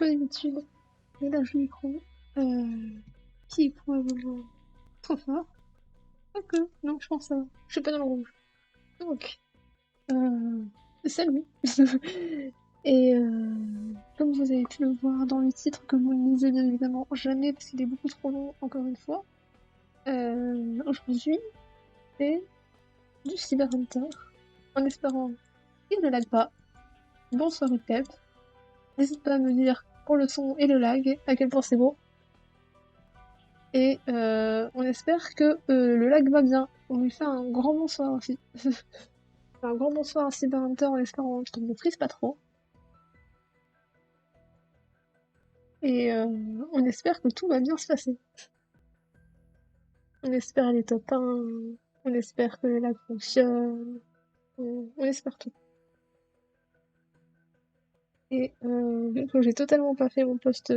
comme d'habitude, je lâche le micro. Qui est probablement trop fort. Ok, non, je pense que ça va. Je suis pas dans le rouge. Donc, salut. Et comme vous avez pu le voir dans le titre, comme vous le lisez bien évidemment jamais parce qu'il est beaucoup trop long encore une fois, aujourd'hui c'est du Cyber Hunter en espérant qu'il ne lag pas. Bonsoir Pep. N'hésite pas à me dire pour le son et le lag à quel point c'est beau. Et on espère que le lag va bien. On lui fait un grand bonsoir aussi. Un grand bonsoir à Cyber Hunter en espérant qu'il ne frise pas trop. Et on espère que tout va bien se passer. On espère les top 1, on espère que le lag fonctionne, on espère tout. Et vu que j'ai totalement pas fait mon post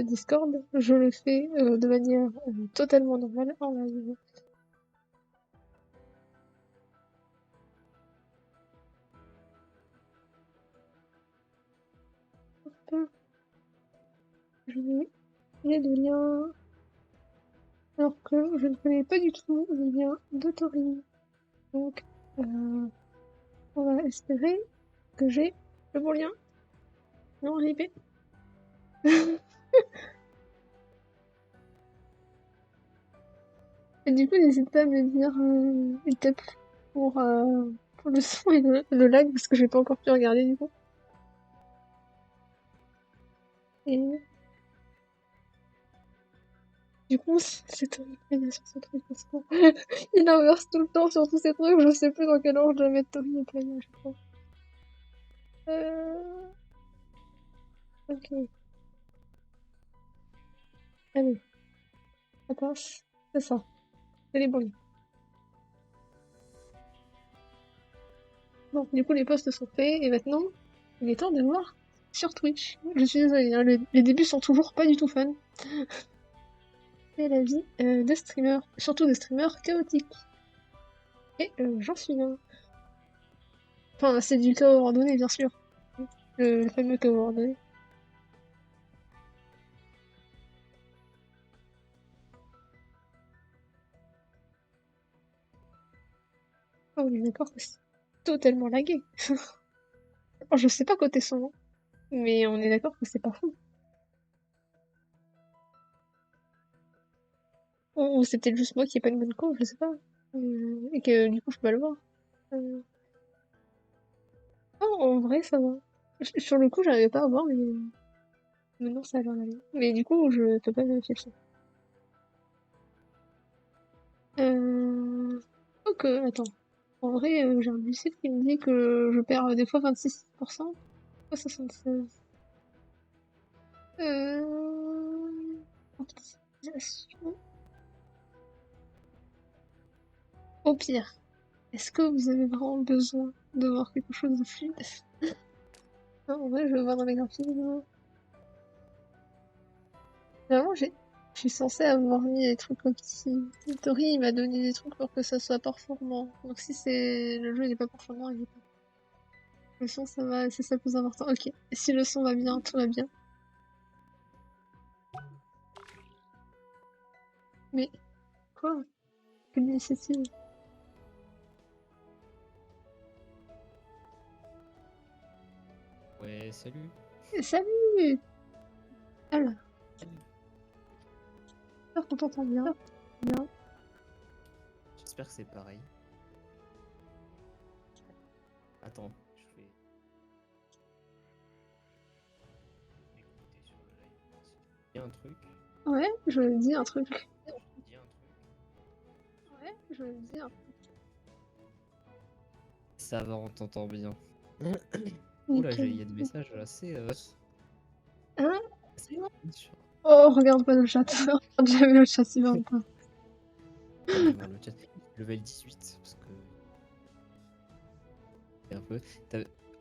Discord, je le fais de manière totalement normale en live. Hop. Je mets les deux liens. Alors que je ne connais pas du tout le lien de Tori. Donc, on va espérer que j'ai le bon lien. Non, RIP. Et du coup, n'hésite pas à me dire une tip pour le son et le lag, parce que j'ai pas encore pu regarder du coup. Et du coup, c'est Tori qui est sur ce truc, parce que il inverse tout le temps sur tous ces trucs, je sais plus dans quel ordre je dois mettre Tori et Playa à chaque fois. Ok. Allez, ça passe. C'est ça. C'est les bons. Bon, du coup, les posts sont faits, et maintenant, il est temps de voir sur Twitch. Je suis désolée, hein, les débuts sont toujours pas du tout fun. C'est la vie de streamers, surtout de streamers chaotiques. Et j'en suis là. Enfin, c'est du chaos ordonné, bien sûr. Le fameux chaos ordonné. Ah, on est d'accord que c'est totalement lagué. Alors, je sais pas côté son, hein, mais on est d'accord que c'est pas fou. Ou c'est peut-être juste moi qui ai pas une bonne co, je sais pas. Et que du coup, je peux pas le voir. Euh, Oh, en vrai, ça va. Sur le coup, j'arrivais pas à voir, mais maintenant ça a l'air d'aller. Mais du coup, je peux pas vérifier le son. Ok, attends. En vrai, j'ai un lucide qui me dit que je perds des fois 26%, fois 76. Optimisation. Au pire, est-ce que vous avez vraiment besoin de voir quelque chose de fluide? Non, en vrai, je vais voir dans les graphismes. Vraiment, je suis censée avoir mis des trucs opti. Tori, il m'a donné des trucs pour que ça soit performant. Donc si c'est le jeu il est pas performant, il est pas. Le son, ça va, c'est ça le plus important. Ok. Et si le son va bien, tout va bien. Mais quoi? Quelle initiative? Ouais, salut. Salut! Alors, j'espère qu'on t'entend bien. Bien. J'espère que c'est pareil. Attends, je vais écouter sur le live. Il y a un truc. Ouais, je dis un truc. Je dis un truc. Ouais, je dis un truc. Ça va, on t'entend bien. Oula, Nickel. il y a des messages assez. Hein? Assez sur... Oh, regarde pas le chat. Regarde jamais le chat, il va pas. Allez voir le chat. Level 18. Parce que. Un peu.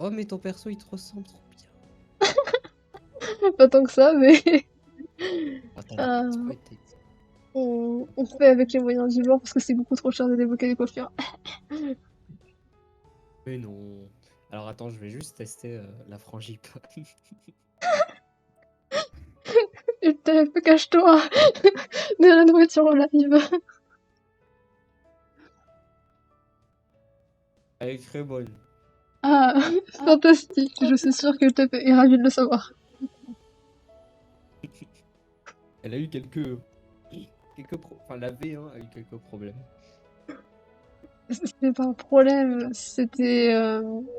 Oh, mais ton perso il te ressemble trop bien. Pas tant que ça, mais Attends, euh, spoil tes- on fait avec les moyens du bord parce que c'est beaucoup trop cher de débloquer les coiffures. Mais non. Alors attends, je vais juste tester la frangipane. Ultep, cache-toi de la nourriture en live. Elle est très bonne. Ah, fantastique. Je suis sûre que Ultep est ravi de le savoir. Elle a eu enfin, la V1 a eu quelques problèmes. C'était pas un problème, c'était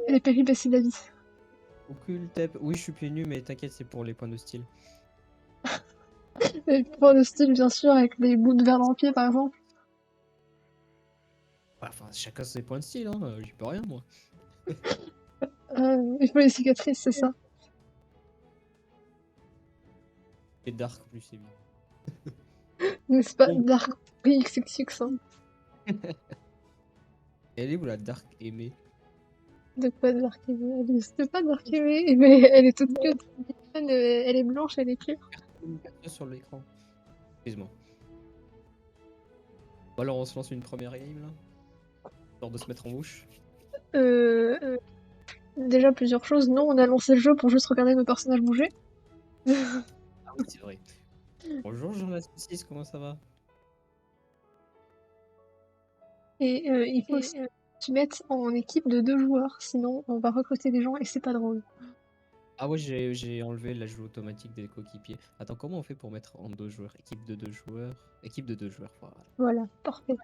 les péripéties de la vie. Occultep. Oui, je suis pieds nus, mais t'inquiète, c'est pour les points de style. Les points de style, bien sûr, avec les bouts de verre dans le pied, par exemple. Enfin, chacun ses points de style, hein. J'y peux rien, moi. Il faut les cicatrices, c'est ça. Et Dark, plus c'est bien. N'est-ce pas Bon. Dark XXX, hein. Elle est où la Dark aimée? De quoi Dark aimée? Elle n'existe pas Dark aimée, mais elle est toute cute. Elle est blanche, elle est pure. Sur l'écran. Excuse-moi. Bon, alors on se lance une première game là. Histoire de se mettre en mouche. Déjà plusieurs choses. Non, on a lancé le jeu pour juste regarder nos personnages bouger. Ah oui, c'est vrai. Bonjour Jonas 6, comment ça va? Et il faut aussi que tu mettes en équipe de 2 joueurs, sinon on va recruter des gens et c'est pas drôle. Ah ouais, j'ai enlevé l'ajout automatique des coéquipiers. Attends, comment on fait pour mettre en 2 joueurs? Équipe de 2 joueurs. Équipe de 2 joueurs, voilà. Voilà, parfait.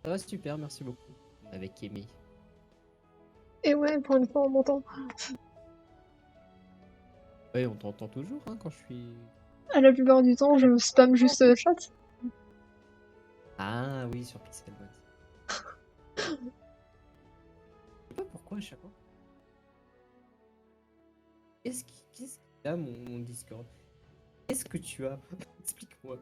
Ça va super, merci beaucoup. Avec Amy. Et ouais, pour une fois on m'entend. Ouais, on t'entend toujours hein, quand je suis. À la plupart du temps, je spam juste le chat. Ah oui, sur Pixelmon. Je sais pas pourquoi à chaque fois. Qu'est-ce qu'il a mon Discord? Qu'est-ce que tu as? Explique-moi.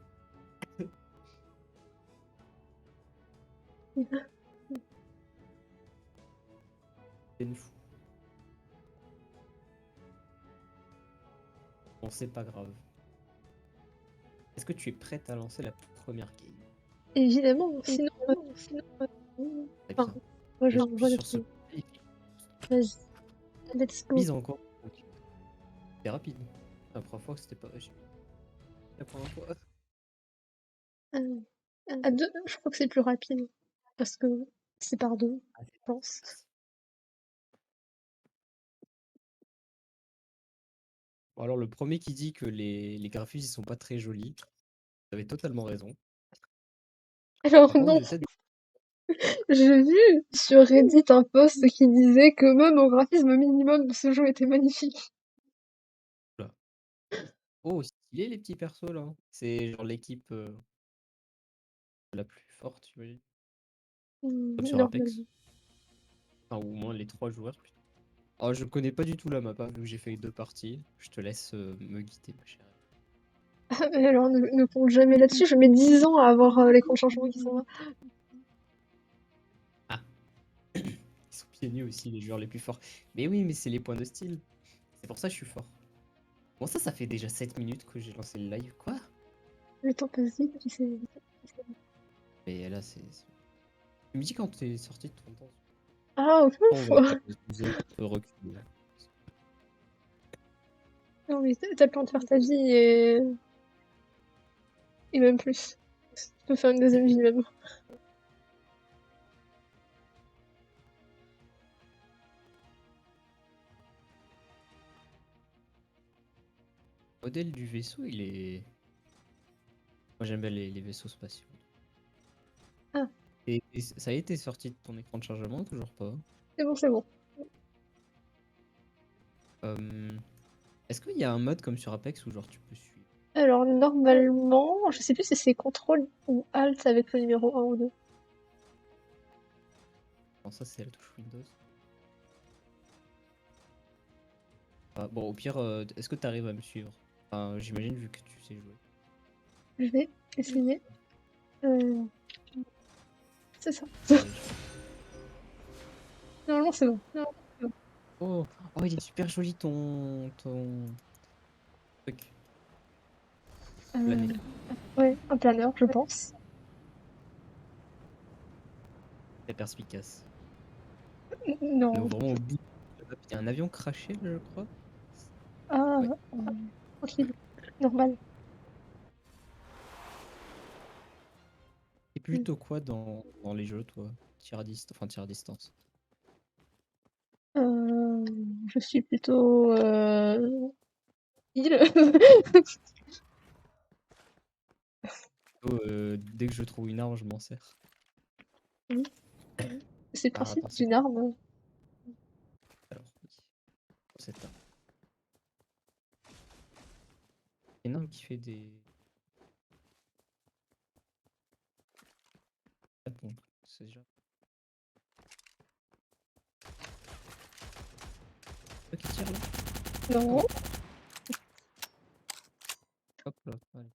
C'est une fou. Bon, c'est pas grave. Est-ce que tu es prête à lancer la première game? Évidemment, sinon. Très Enfin, bien. moi je J'appuie vois le sur ce. truc. Vas-y, let's go. Mise encore. C'est rapide. La première fois que c'était pas. La première fois. À 2, je crois que c'est plus rapide. Parce que c'est par 2, Ah, je pense. Bon, alors, le premier qui dit que les graphismes ils sont pas très jolis, vous avez totalement raison. Alors Par contre, non, j'ai peut-être. j'ai vu sur Reddit un post qui disait que même au graphisme minimum de ce jeu était magnifique. Là. Oh, stylé les petits persos là. C'est genre l'équipe la plus forte, j'imagine. Comme sur Apex. Normalement. Enfin, ou au moins les 3 joueurs. Plutôt. Oh, je connais pas du tout la map, hein, vu que j'ai fait 2 parties. Je te laisse me guider, ma chère. Alors ne compte jamais là-dessus, je mets 10 ans à avoir l'écran de changement qui s'en va. Ah, ils sont pieds nus aussi, les joueurs les plus forts. Mais oui, mais c'est les points de style. C'est pour ça que je suis fort. Bon, ça fait déjà 7 minutes que j'ai lancé le live. Quoi? Le temps passe vite, tu sais. Mais là, c'est. Tu me dis quand t'es sorti de ton temps. Ah, On ouf! va se reculer là. Non mais t'as le temps de faire ta vie et même plus. Tu peux faire une deuxième vie même. Le modèle du vaisseau, il est. Moi, j'aime bien les vaisseaux spatiaux. Ah, Et ça a été sorti de ton écran de chargement, toujours pas. c'est bon, c'est bon. Euh, Est-ce qu'il y a un mode comme sur Apex où genre tu peux suivre? Alors normalement, je sais plus si c'est contrôle ou alt avec le numéro 1 ou 2. Non, ça c'est la touche Windows. Ah, bon, au pire, est-ce que tu arrives à me suivre? Enfin, j'imagine vu que tu sais jouer. Je vais essayer. Euh, C'est ça. Normalement c'est bon. Oh, oh, il est super joli ton truc. Plané. Ouais, un planeur, je pense. Très perspicace. On est Non. vraiment au bout de la map. Il y a un avion craché là, je crois. Ah, Ouais. tranquille. normal. Et plutôt quoi dans les jeux, toi? Tir à distance, enfin tir à distance. Je suis plutôt heal. Plutôt, dès que je trouve une arme, je m'en sers. Oui. C'est le Ah, principe attends, c'est d'une quoi? arme. Alors, oui. Cette arme. Une arme qui fait des. Ah bon, c'est déjà. Toi qui tire là? Non. Oh, hop là. Allez.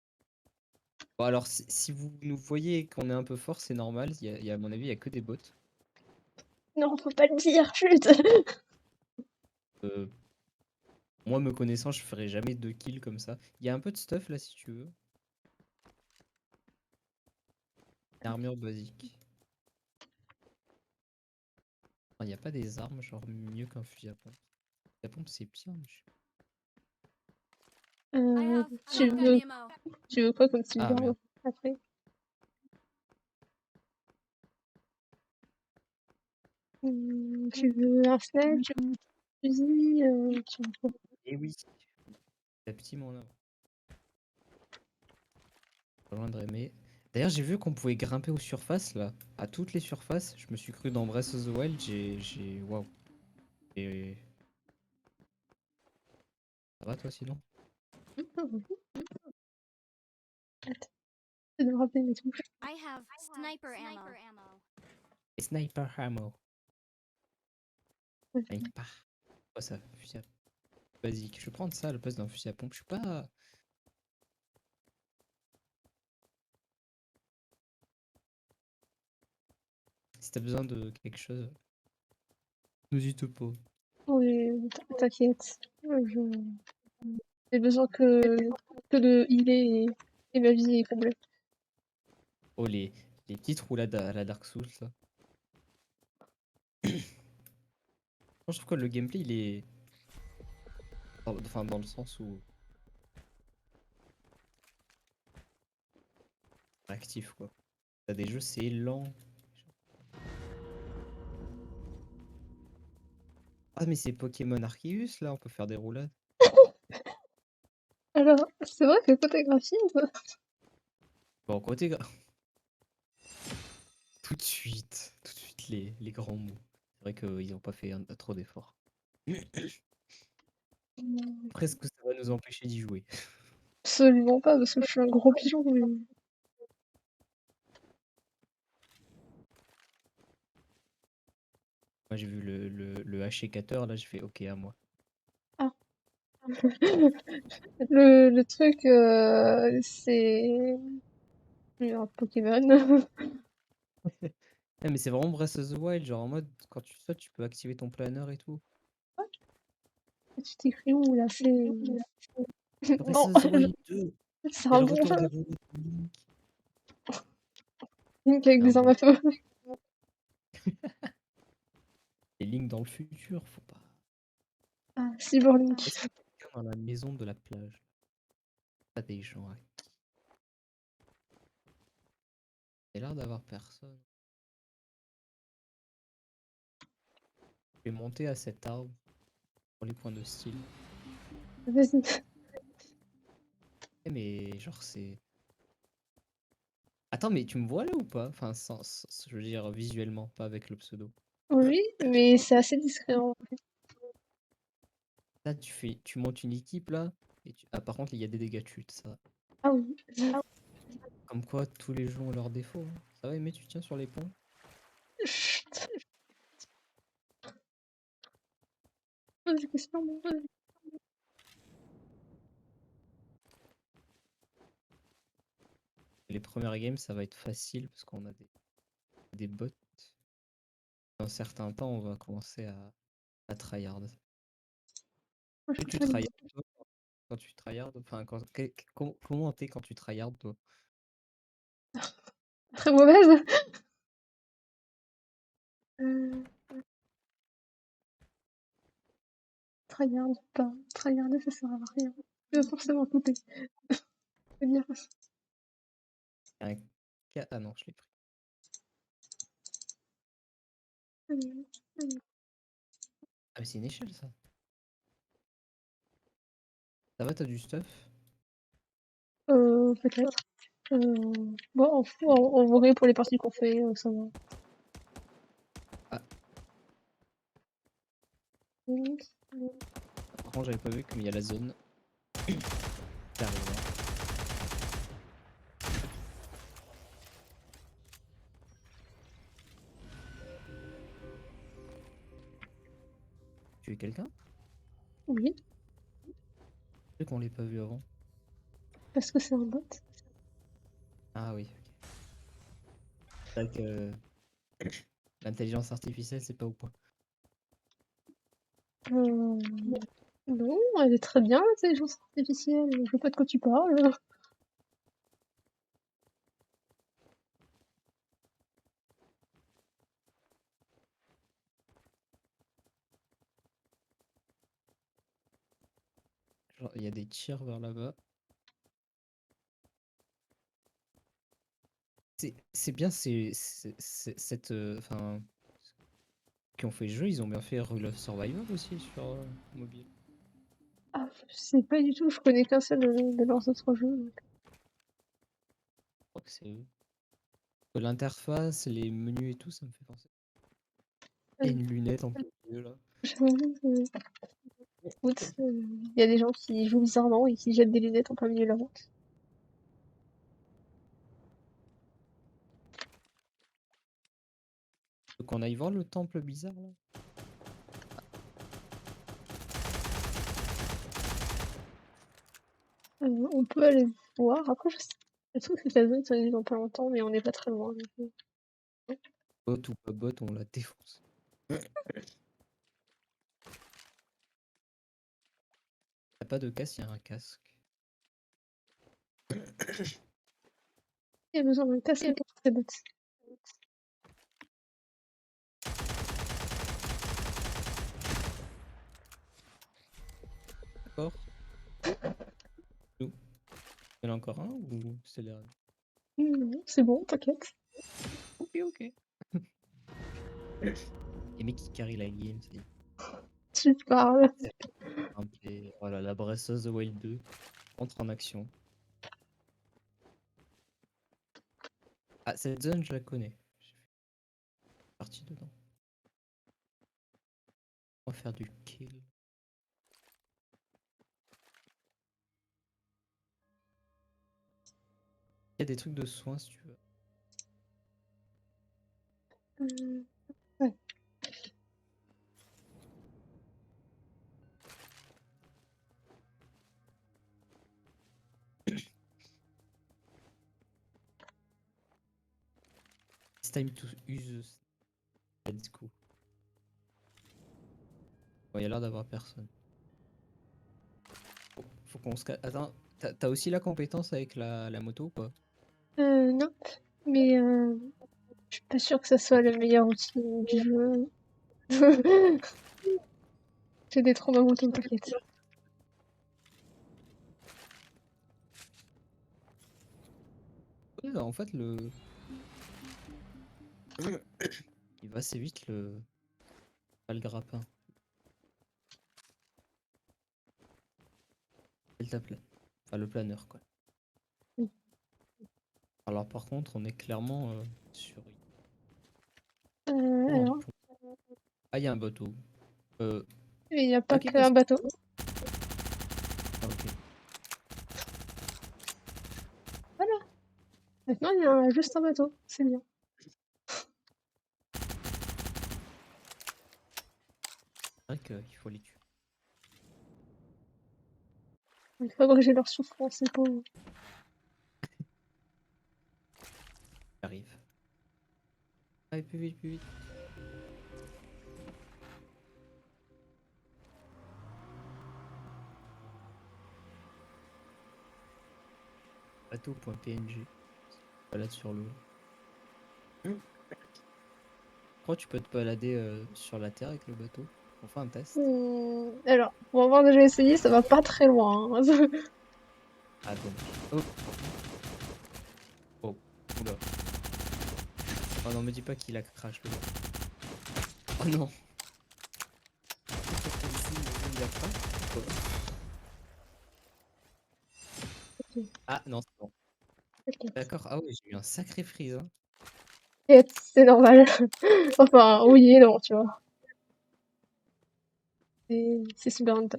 Bon, alors, si vous nous voyez qu'on est un peu fort, c'est normal. À mon avis, il y a que des bots. Non, faut pas le dire, chut. Euh, Moi, me connaissant, je ferai jamais 2 kills comme ça. Il y a un peu de stuff là, si tu veux. Une armure basique. Il n'y a pas des armes, genre mieux qu'un fusil à pompe. La pompe, c'est bien. Tu veux, tu veux quoi comme type Ah d'arme merde. après? Tu veux un snipe, tu veux un fusil, tu veux quoi? Et oui. La petite mon âme. Rejoindre aimer. D'ailleurs, j'ai vu qu'on pouvait grimper aux surfaces là. À toutes les surfaces. Je me suis cru dans Breath of the Wild. Waouh. Et. Ça va toi sinon? Ah, oui. Attends, je vais me rappeler mes touches. I have sniper ammo. Et sniper ammo. Ouais. Sniper. Oh ça, fusil à basique. Je vais prendre ça à la place d'un fusil à pompe. Je suis pas. Si t'as besoin de quelque chose, n'hésite pas. Oui, t'inquiète. J'ai besoin que de healer et ma vie est complète. Oh les petites roulades à la Dark Souls là. Moi, je trouve que le gameplay il est. Enfin, dans le sens où. Actif quoi. T'as des jeux, c'est lent. Ah, mais c'est Pokémon Arceus là, on peut faire des roulades. Alors, c'est vrai que côté graphisme, Bon, côté. Tout de suite les grands mots. C'est vrai qu'ils n'ont pas fait trop d'efforts. Après, est-ce que ça va nous empêcher d'y jouer? absolument pas, parce que je suis un gros pigeon. Mais... Moi, j'ai vu le haché-cateur, là, j'ai fait OK à moi. Ah. Le truc, c'est un Pokémon. Eh, mais c'est vraiment Breath of the Wild, genre en mode, quand tu sautes, tu peux activer ton planeur et tout. Tu t'écris où là? C'est Breath non, of the Wild 2, c'est il y a un le bon retour jeu. des robots de Link. Link avec C'est un des armes bon à feu. Et Link dans le futur, faut pas. Ah, Cyberlink. Est-ce qu'il y a quelqu'un dans la maison de la plage? Pas des gens, hein. Il y a l'air d'avoir personne. Je vais monter à cet arbre pour les points de style. Vas-y. Eh, mais genre, c'est. Attends, mais tu me vois là ou pas? Enfin, je veux dire visuellement, pas avec le pseudo. Oui, mais c'est assez discret, hein. Là, tu montes une équipe là, ah, par contre, il y a des dégâts de chute, ça. Ah oui. Comme quoi, tous les jeux ont leurs défauts, hein. Ça va, mais tu tiens sur les ponts? Chut. Pose des questions, moi. Les premières games, ça va être facile parce qu'on a des bots. Dans un certain temps, on va commencer à tryhard. Moi, je Et suis tu pas tryhard toi, quand tu tryhard? Enfin, comment t'es quand tu tryhard toi? très mauvaise. Euh, tryhard, pas. Tryhard, ça sert à rien. Tu vas forcément couper. Faut dire. Un Ah non, je l'ai pris. Ah mais c'est une échelle ça. Ça va, t'as du stuff? Peut-être. Bon, en vrai, pour les parties qu'on fait, ça va. Ah. Mm. Par contre, j'avais pas vu qu'il y a la zone. Carrément. Tu es quelqu'un? Oui, C'est qu'on l'ait pas vu avant. parce que c'est un bot. Ah oui, ok. C'est vrai que l'intelligence artificielle, c'est pas au point. Non, elle est très bien, l'intelligence artificielle. Je vois pas de quoi tu parles. Genre, il y a des tirs vers là-bas. C'est bien, cette. Enfin. Qui ont fait le jeu, ils ont bien fait Rule of Survival aussi sur mobile. Ah, je sais pas du tout, je connais qu'un seul de leurs autres jeux. Donc. Je crois que c'est eux. L'interface, les menus et tout, ça me fait penser. Il y a une lunette en plein milieu là. J'avoue que, écoute, il y a des gens qui jouent bizarrement et qui jettent des lunettes en plein milieu de la route. Faut qu'on aille voir le temple bizarre là. On peut aller voir. Après, je trouve que la zone se réalise dans pas longtemps, mais on n'est pas très loin. Donc, Bot ou pas bot, on la défonce. T'as pas de casque, il y a un casque. il y a besoin d'un casque pour ces bots. D'accord. Nous. Il y en a encore un ou c'est le dernier? Non, c'est bon, t'inquiète. Ok, ok. Les mecs qui carry la game, ça y est. Tu parles. Gameplay. Voilà, la Breath of the Wild 2 entre en action. Ah, cette zone, je la connais. J'ai fait partie dedans. On va faire du kill. Il y a des trucs de soins si tu veux. Ouais. It's time to use. Let's go. Bon, il y a l'air d'avoir personne. Faut qu'on se... Attends, t'as aussi la compétence avec la moto ou pas? Non, mais je suis pas sûre que ça soit le meilleur outil du jeu. J'ai des traumas moto, t'inquiète. Ouais, en fait, il va assez vite pas le grappin. Enfin, le planeur, quoi. Oui. Alors, par contre, on est clairement sur... Euh, Oh, un alors, pont. Ah, il y a un bateau. il n'y a pas Ok, qu'un bateau. Ah, ok. Voilà. Maintenant, il y a juste un bateau. C'est bien. C'est vrai qu'il faut les tuer. Il faut abréger leur souffrance, c'est pauvres. J'arrive. Allez, plus vite, plus vite. Bateau.png. Balade sur l'eau. Je crois que tu peux te balader sur la terre avec le bateau. On fait un test. Alors, pour avoir déjà essayé, ça va pas très loin. Hein. Ah, dommage. Oh. Oula. Oh non, me dis pas qu'il a crash le gars. Oh non. Il a crash. Ok. Ah non, c'est bon. Ok. D'accord, ah oui, j'ai eu un sacré freeze. Hein. C'est normal. Enfin, oui et non, tu vois. C'est Super Hunter.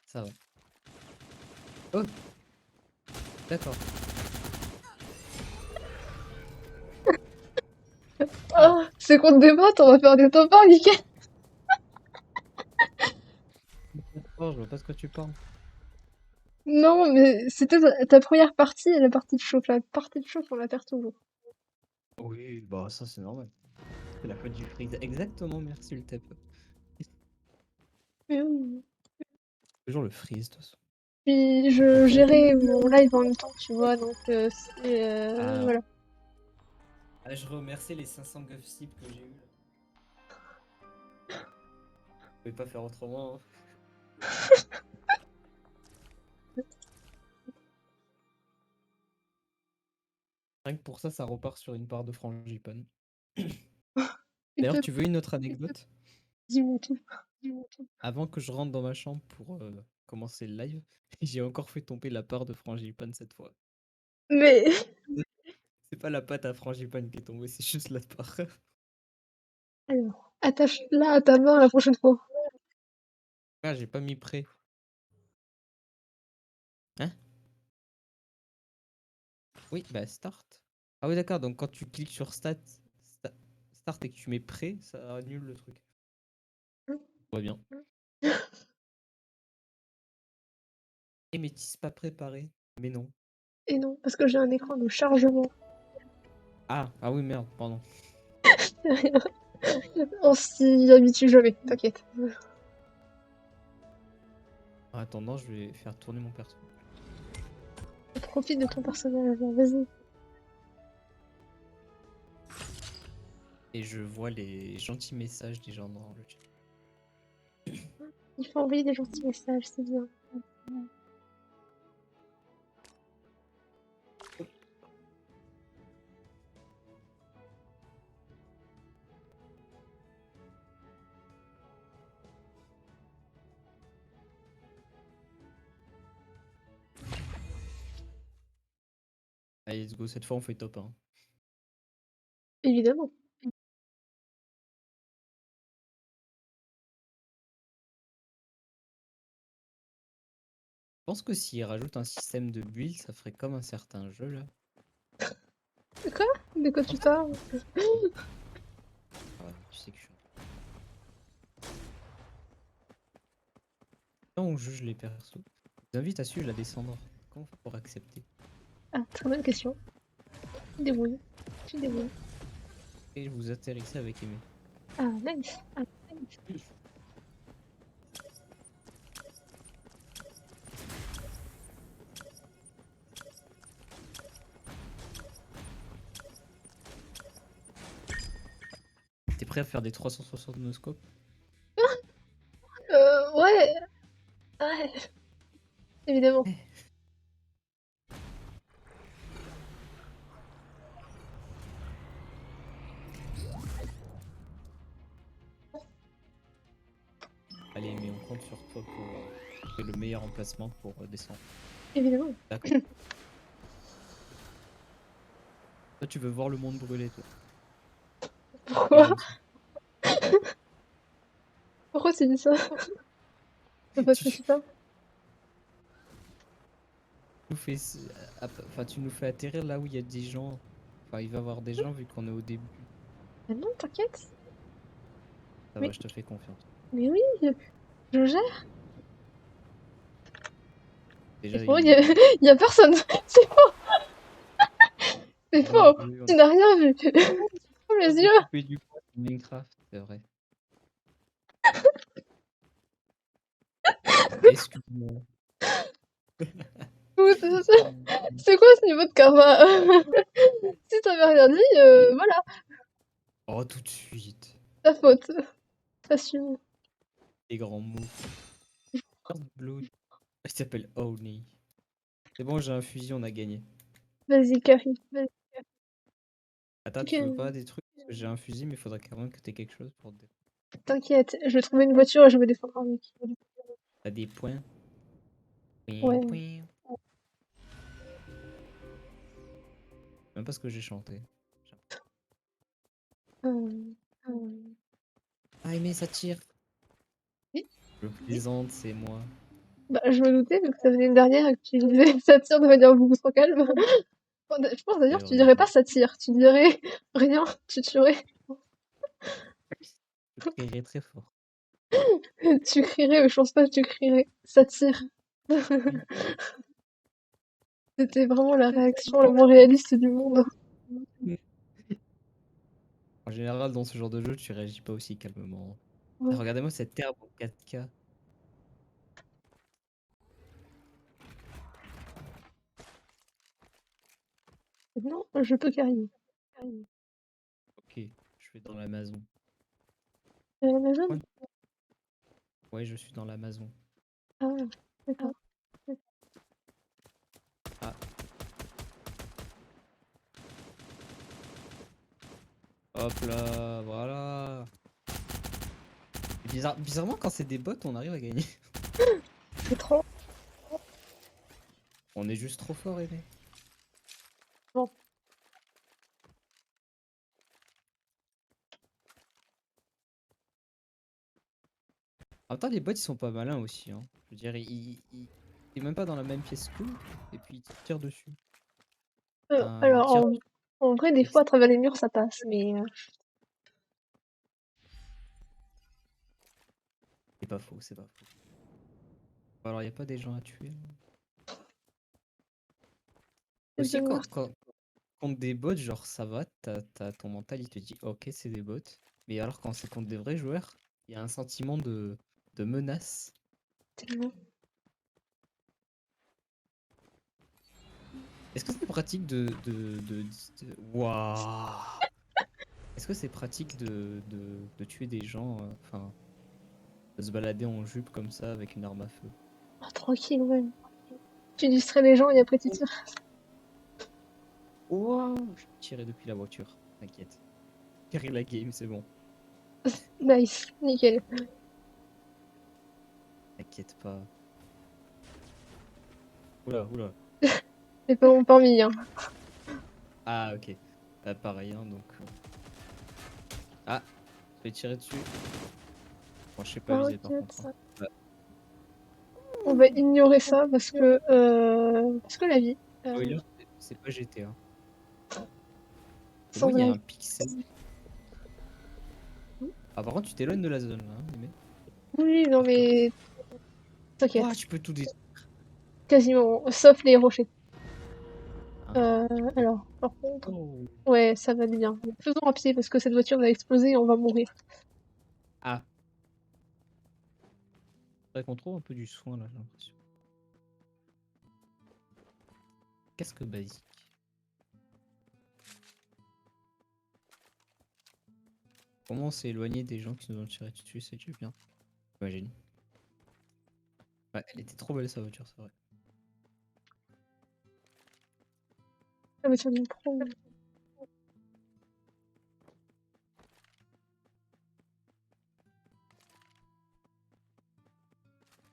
Ça va. Oh. D'accord. Ah, c'est contre des bots, on va faire des top 1, nickel. Oh, je vois pas de quoi tu parles. Non, mais c'était ta première partie et la partie de chauffe. La partie de chauffe, on la perd toujours. Oui, bah ça c'est normal. C'est la faute du freeze. Exactement, merci le tape. Mais oui. Toujours le freeze, de toute façon. Puis je gérais mon live en même temps, tu vois, donc Ah, voilà. Ah, je remercie les 500 guff cibles que j'ai eu. Je pouvais pas faire autrement. Hein. Rien que pour ça, ça repart sur une part de frangipane. D'ailleurs, tu veux une autre anecdote? Dis-moi tout. Avant que je rentre dans ma chambre pour commencer le live, j'ai encore fait tomber la part de frangipane cette fois. Mais C'est pas la pâte à frangipane qui est tombée, c'est juste la part. alors, attache-la à ta main la prochaine fois. Ah, j'ai pas mis prêt. Hein? Oui, bah start. Ah oui, d'accord, donc quand tu cliques sur start et que tu mets prêt, ça annule le truc. On voit bien. Et mais c'est pas préparé. Mais non. Et non, parce que j'ai un écran de chargement. Ah oui, merde, pardon. On s'y habitue jamais, t'inquiète. En attendant, je vais faire tourner mon perso. Profite de ton personnage, vas-y. Et je vois les gentils messages des gens dans le chat. Il faut envoyer des gentils messages, c'est bien. Allez, let's go, cette fois on fait top 1. Évidemment. Je pense que s'ils rajoutent un système de build, ça ferait comme un certain jeu là. Quoi? De quoi tu parles? Ah, tu sais que je suis. Quand on juge les persos, je vous invite à suivre la descendante. Comment on fait pour accepter? Ah, très bonne question. Tu te débrouilles. Tu te débrouilles. Et vous atterrissez avec Aimé. Ah, nice. T'es prêt à faire des 360 no-scope? Ouais. Ouais. Évidemment. Allez, mais on compte sur toi pour faire le meilleur emplacement pour descendre. Évidemment. D'accord. Toi, tu veux voir le monde brûler, toi. Pourquoi? Pourquoi tu dis ça? Pourquoi tu dis ça? Tu nous fais atterrir là où il y a des gens. Enfin, il va y avoir des gens vu qu'on est au début. Ah non, t'inquiète. Ça Mais- va, je te fais confiance. Mais oui, je gère. Déjà, C'est faux, il y a personne. C'est faux. C'est faux. Tu n'as rien vu. Tu fermes les yeux. coupé du poids de Minecraft, c'est vrai. Excuse-moi. C'est quoi ce niveau de karma? Si t'avais rien dit, voilà, Oh, tout de suite. ta faute. T'assumes. Des grands mots. Blue. Il s'appelle Oni. C'est bon, j'ai un fusil, on a gagné. Vas-y, Carrie. Vas-y. Attends, Ok, tu veux pas des trucs? Parce que j'ai un fusil, mais il faudrait quand même que t'aies quelque chose pour te... t'inquiète, je vais trouver une voiture et je vais défendre un mec. T'as des points? Point, Ouais. point. Même pas ce que j'ai chanté. Euh, Ah, mais ça tire. oui. Je plaisante, c'est moi. Bah, je me doutais, vu que ça venait une dernière et que tu disais ça tire de manière beaucoup trop calme. Je pense C'est d'ailleurs que tu vrai. dirais pas ça tire, tu dirais rien, tu tuerais. Je crierai très fort. Tu crierais, mais je pense pas que tu crierais ça tire. C'était vraiment la réaction la moins réaliste du monde. En général, dans ce genre de jeu, tu réagis pas aussi calmement. Ouais. Ah, regardez-moi cette herbe en 4K. Non, je peux carry. Ok, je vais dans l'Amazon. Amazon? Ouais. Ouais, je suis dans l'Amazon. Ah, d'accord. Ah. Hop là, voilà. Et bizarrement, quand c'est des bots, on arrive à gagner. C'est trop. On est juste trop fort, aimé. Bon. En même temps, les bots, ils sont pas malins aussi. Hein. Je veux dire, t'es même pas dans la même pièce qu'eux, et puis ils te tirent dessus. Ils Alors, tirent en vrai, des fois, à travers les murs, ça passe, mais... C'est pas faux, c'est pas faux. Alors, y a pas des gens à tuer là aussi, contre des bots, genre ça va, t'as ton mental, il te dit ok, c'est des bots. Mais alors, quand c'est contre des vrais joueurs, il y a un sentiment de menace. Tellement. Est-ce que c'est pratique Waouh! Est-ce que c'est pratique de tuer des gens, enfin, de se balader en jupe comme ça avec une arme à feu? Oh, tranquille, ouais. Tu distrais les gens et après tu tires. Waouh! Je vais tirer depuis la voiture, t'inquiète. Carry la game, c'est bon. Nice, nickel. T'inquiète pas. Oula, oula. C'est pas mon permis, hein. Ah, ok. Bah, pareil, hein, donc. Ah! Je vais tirer dessus. Bon, je sais pas viser par contre. Hein. Ouais. On va ignorer ça parce que la vie. Spoiler, c'est pas GTA. C'est Sans bon, il y a blague. un pixel. Ah, par contre, tu t'éloignes de la zone là, hein, mais... Oui, non mais Ouah, t'inquiète, tu peux tout détruire. quasiment, sauf les rochers. Hein. Alors, par contre, Oh. ouais, ça va bien. Faisons à pied parce que cette voiture va exploser et on va mourir. Ah. Faudrait qu'on trouve un peu du soin là, j'ai l'impression. Casque basique. Comment on s'est éloigné des gens qui nous ont tiré dessus, c'est déjà bien. Imagine. Ouais, elle était trop belle sa voiture, c'est vrai. La voiture d'une pro.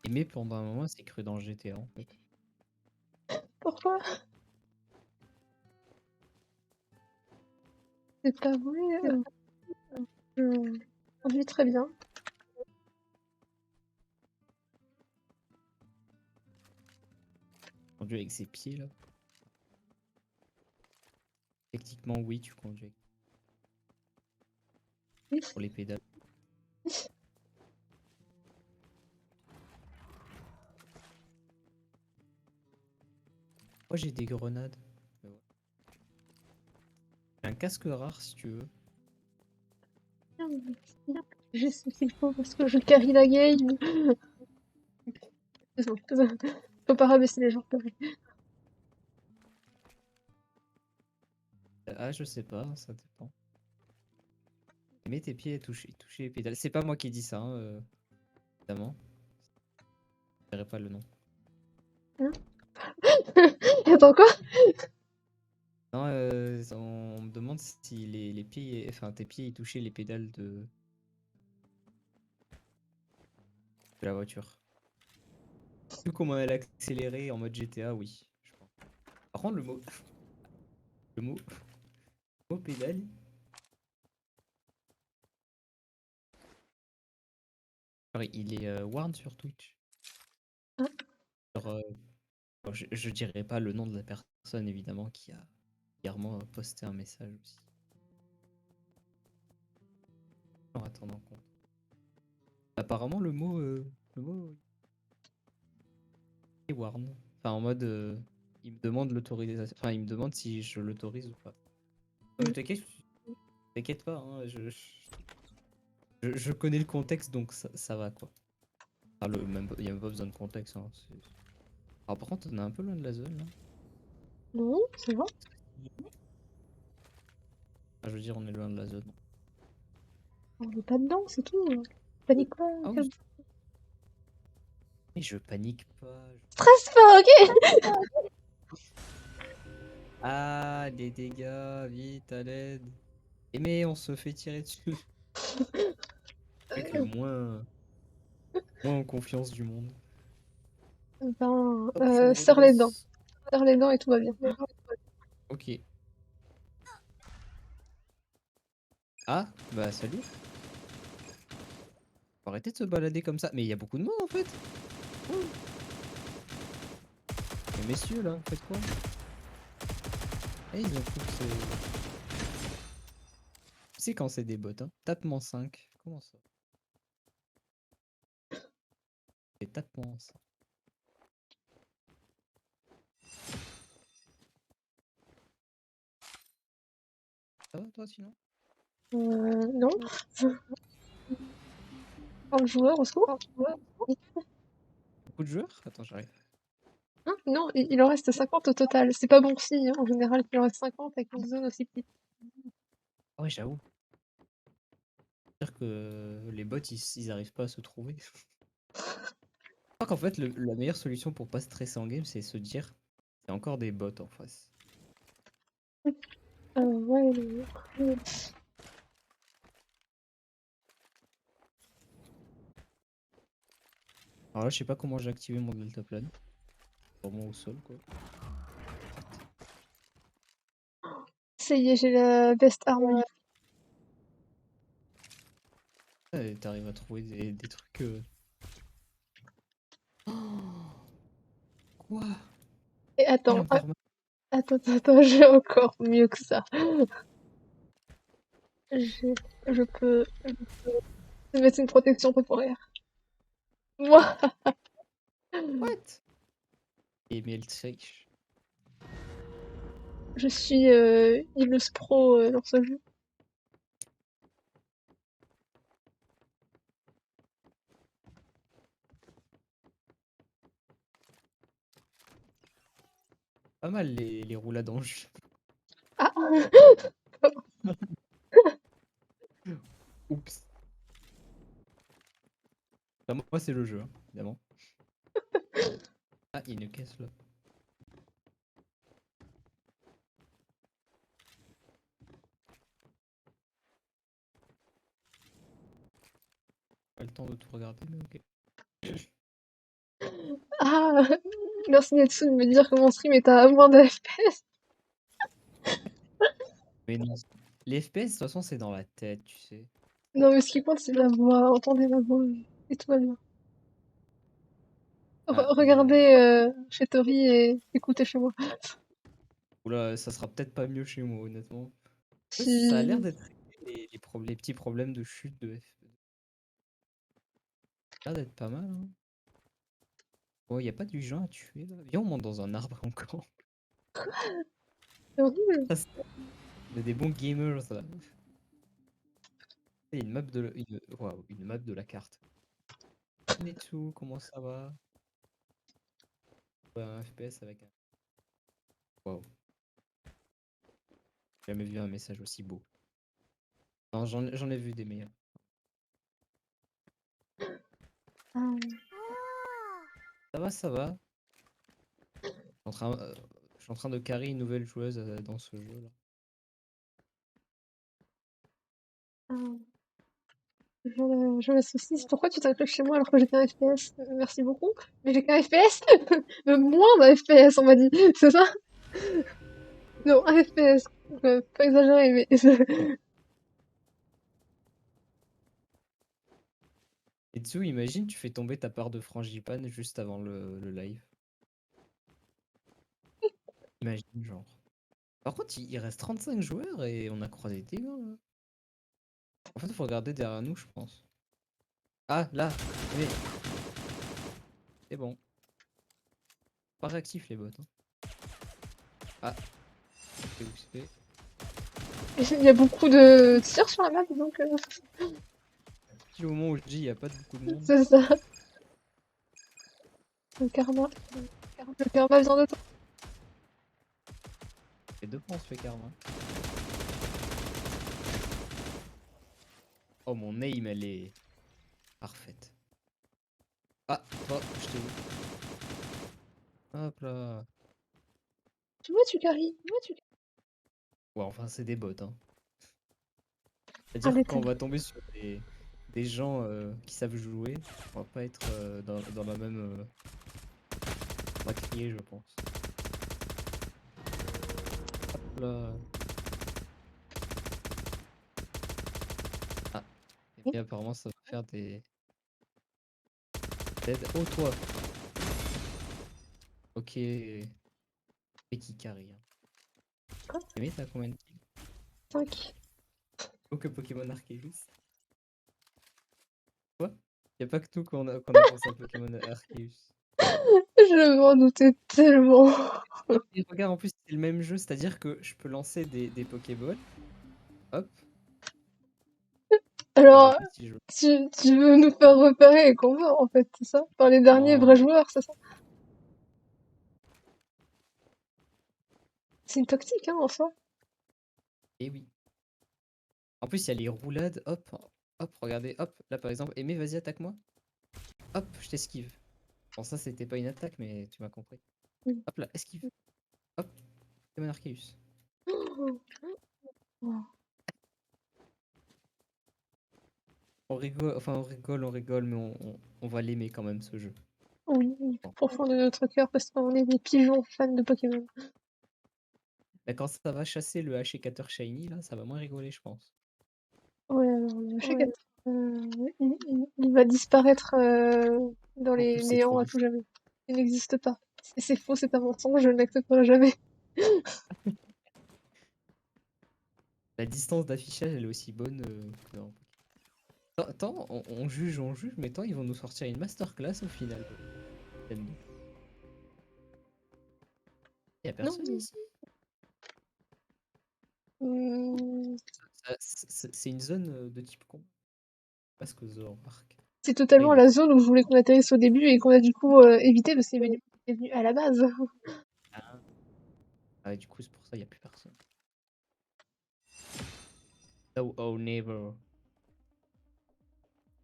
Mais pendant un moment, c'est cru dans GTA en fait. Pourquoi? C'est pas vrai. Je conduis très bien. Conduit avec ses pieds là. Techniquement, oui, tu conduis avec... Oui. pour les pédales. Moi, j'ai des grenades. Mais ouais. J'ai un casque rare si tu veux. J'ai ce qu'il faut parce que je carry la game. Désolé. Faut pas rabaisser les gens. Ah, je sais pas, ça dépend. Mets tes pieds et toucher les pédales. C'est pas moi qui dis ça, hein, évidemment. Je dirai pas le nom. Attends quoi? Non, on me demande si les pieds, enfin tes pieds ils touchaient les pédales de la voiture. Vu comment elle accélérait en mode GTA, oui. Je crois. Par contre, le mot pédale. Alors, il est warn sur Twitch. Ah. Sur, alors, je dirais pas le nom de la personne évidemment qui a clairement posté un message aussi. En attendant compte. Apparemment le mot est warn. Enfin en mode il me demande l'autorisation. Enfin il me demande si je l'autorise ou pas. Mm. T'inquiète pas, hein, je connais le contexte donc ça va quoi. Enfin, il y a même pas besoin de contexte. Hein, alors par contre on est un peu loin de la zone là. Non, c'est bon. Ah, je veux dire on est loin de la zone. On est pas dedans, c'est tout. Panique pas. Ah oui. Mais je panique pas. Stresse pas, ok? Ah, des dégâts, vite, à l'aide. Et mais on se fait tirer dessus. Avec le moins en confiance du monde. Ben, Hop, je me serre les dents. redresse. Serre les dents et tout va bien. Ok. Ah, bah salut. Faut arrêter de se balader comme ça. Mais il y a beaucoup de monde en fait. Oh. Mais messieurs là, faites quoi? Eh, ils ont cru que c'est. Tu sais quand c'est des bots, hein. Tapement 5. Comment ça? C'est tapement 5. Ça va toi sinon? Non. Un joueur au secours? Beaucoup de joueurs? Attends, j'arrive. Hein? Non, il en reste 50 au total. C'est pas bon signe, hein, en général, qu'il en reste 50 avec une zone aussi petite. Ah ouais, j'avoue. C'est-à-dire que les bots ils arrivent pas à se trouver. Je crois qu'en fait, la meilleure solution pour pas stresser en game, c'est se dire, c'est encore des bots en face. Ouais. Alors là, je sais pas comment j'ai activé mon deltaplane. Vraiment au sol, quoi. Ça y est, j'ai la veste armure. Et t'arrives à trouver des trucs. Oh, quoi? Et Quelle attends, information? attends, j'ai encore mieux que ça. Je, je peux te mettre une protection temporaire. Moi, What? Et mais elle triche. je suis Ilus Pro dans ce jeu. Pas mal les roulades en jus. Ah, Oups. Enfin, moi, c'est le jeu, hein, évidemment. Ah, il y a une caisse là. Pas le temps de tout regarder, mais ok. ah, merci Netsu de me dire que mon stream est à moins de FPS. Mais non. Les FPS, de toute façon, c'est dans la tête, tu sais. Non, mais ce qui compte, c'est la voix. Entendez ma voix et tout va bien. Ah, Regardez chez Tori et écoutez chez moi. oula, ça sera peut-être pas mieux chez moi, honnêtement. Ça a l'air Si... d'être les petits problèmes de chute de F. Ça a l'air d'être pas mal, hein. Oh, y a pas du gens à tuer là? Viens, on monte dans un arbre encore. C'est horrible. On est des bons gamers là. Il y a une map waouh, une map de la carte. Netsu, comment ça va? Ouais, un FPS avec un. Waouh, j'ai jamais vu un message aussi beau. Non, j'en ai vu des meilleurs. Ah. Ça va, ça va. Je suis en train de carry une nouvelle joueuse dans ce jeu là. Ah. Je m'associe. Pourquoi tu t'inclus chez moi alors que j'ai qu'un FPS? Merci beaucoup. Mais j'ai qu'un FPS? Moins d'un FPS, on m'a dit. C'est ça? Non, un FPS. Pas exagéré, mais. Et dessous, imagine, tu fais tomber ta part de frangipane juste avant le live. Imagine, genre. Par contre, il reste 35 joueurs et on a croisé des gars, là. En fait, il faut regarder derrière nous, je pense. Ah, là! Mais... C'est bon. Pas réactif, les bots. Hein. Ah! C'est où c'est? Il y a beaucoup de tirs sur la map, donc. Au moment où je dis, il n'y a pas beaucoup de monde. C'est ça. Le karma. Le karma vient de toi. Les deux points, on se fait karma. Oh, mon aim, elle est parfaite. Ah, toi, je t'ai vu. Hop là. Tu vois, tu carry. Tu vois, tu carry. Ouais, enfin, c'est des bots, hein. Un C'est-à-dire que quand on détail. va tomber sur des gens qui savent jouer, on va pas être dans la même... On va crier, je pense. Hop là. Ah. Et apparemment, ça va faire des... dead. Oh, toi! Ok. Et qui carry. Hein. Quoi? Mais t'as combien de kills? 5. Oh, que Pokémon Arceus. Quoi? Y'a pas que nous qu'on a pensé à Pokémon Arceus. Je m'en doutais tellement. Et regarde, en plus, c'est le même jeu, c'est-à-dire que je peux lancer des Pokéballs. Hop. Alors, Si je... tu veux nous faire repérer et qu'on va, en fait, c'est ça? Par les derniers vrais Non. joueurs, c'est ça? C'est une tactique, hein, en soi. Et oui. En plus, il y a les roulades. Hop. Hop, regardez. Hop. Là, par exemple. Aimé, vas-y, attaque-moi. Hop, je t'esquive. Bon, ça, c'était pas une attaque, mais tu m'as compris. Oui. Hop là, esquive. Hop. Pokémon Arceus. Oh. On rigole, mais on va l'aimer quand même, ce jeu. Oui, oui, Bon. au fond de notre cœur, parce qu'on est des pigeons fans de Pokémon. Mais quand ça va chasser le Hachicator Shiny, là, ça va moins rigoler, je pense. Ouais, alors, le Shaggy, il va disparaître dans En les plus, c'est trop néants à tout vite. jamais. Il n'existe pas. C'est faux, c'est un mensonge, je ne l'accepterai jamais. La distance d'affichage, elle est aussi bonne que dans Pokémon. Tant, on juge, mais tant, ils vont nous sortir une masterclass au final. Nintendo. Y a Non. personne ici. Hum, C'est une zone de type combat. Parce que Zoroark. C'est Eh totalement oui. la zone où je voulais qu'on atterrisse au début et qu'on a du coup évité parce qu'il y avait du monde qui était venu à la base. Ah. Ah, du coup, c'est pour ça, y a plus personne. Oh, oh, neighbor.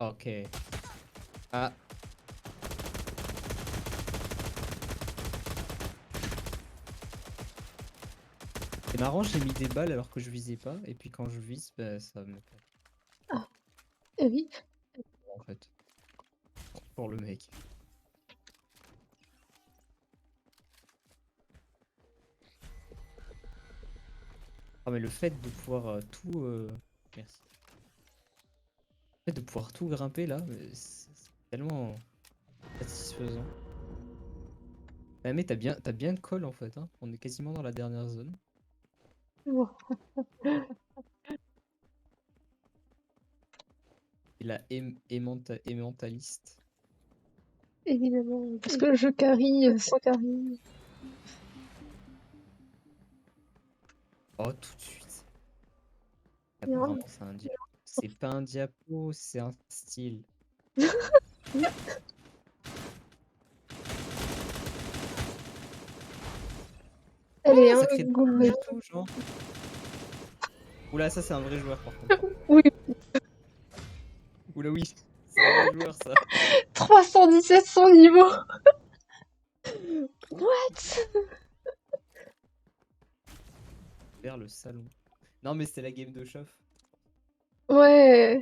Ok. Ah. C'est marrant, j'ai mis des balles alors que je visais pas. Et puis quand je vise, bah, ça me pète. Ah, oui. En fait. Pour le mec. Ah, mais le fait de pouvoir tout. Merci. Le fait de pouvoir tout grimper là, c'est tellement satisfaisant. Ah, mais t'as bien le call en fait. Hein. On est quasiment dans la dernière zone. Bon, Et la aimentaliste. évidemment. Parce que je carry sans carry. Oh, tout de suite. Il y a un- Apparemment, c'est un diapo. C'est pas un diapo, c'est un style. Elle est Ça crée gold. des tout, genre. Oula, ça c'est un vrai joueur par contre. Oui, Oula, oui, c'est un vrai joueur ça. 317 son niveau. What? Vers le salon. Non, mais c'était la game de chauffe. Ouais.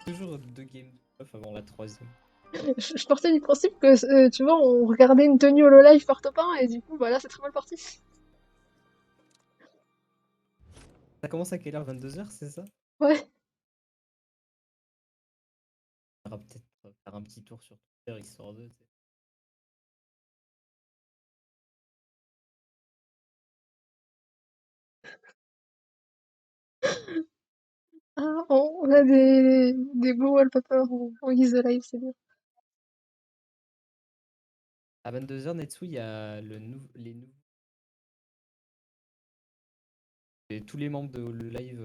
Toujours 2 games de chauffe avant la 3e. Je partais du principe que, tu vois, on regardait une tenue Hololive par top 1 et du coup, voilà, c'est très mal parti. Ça commence à quelle heure? 22h, c'est ça? Ouais. On va peut-être faire un petit tour sur Twitter histoire de. Ah, on a des beaux wallpapers en guise de live, c'est bien. À 22h, Netsu, il y a les nouveaux. Et tous les membres de le live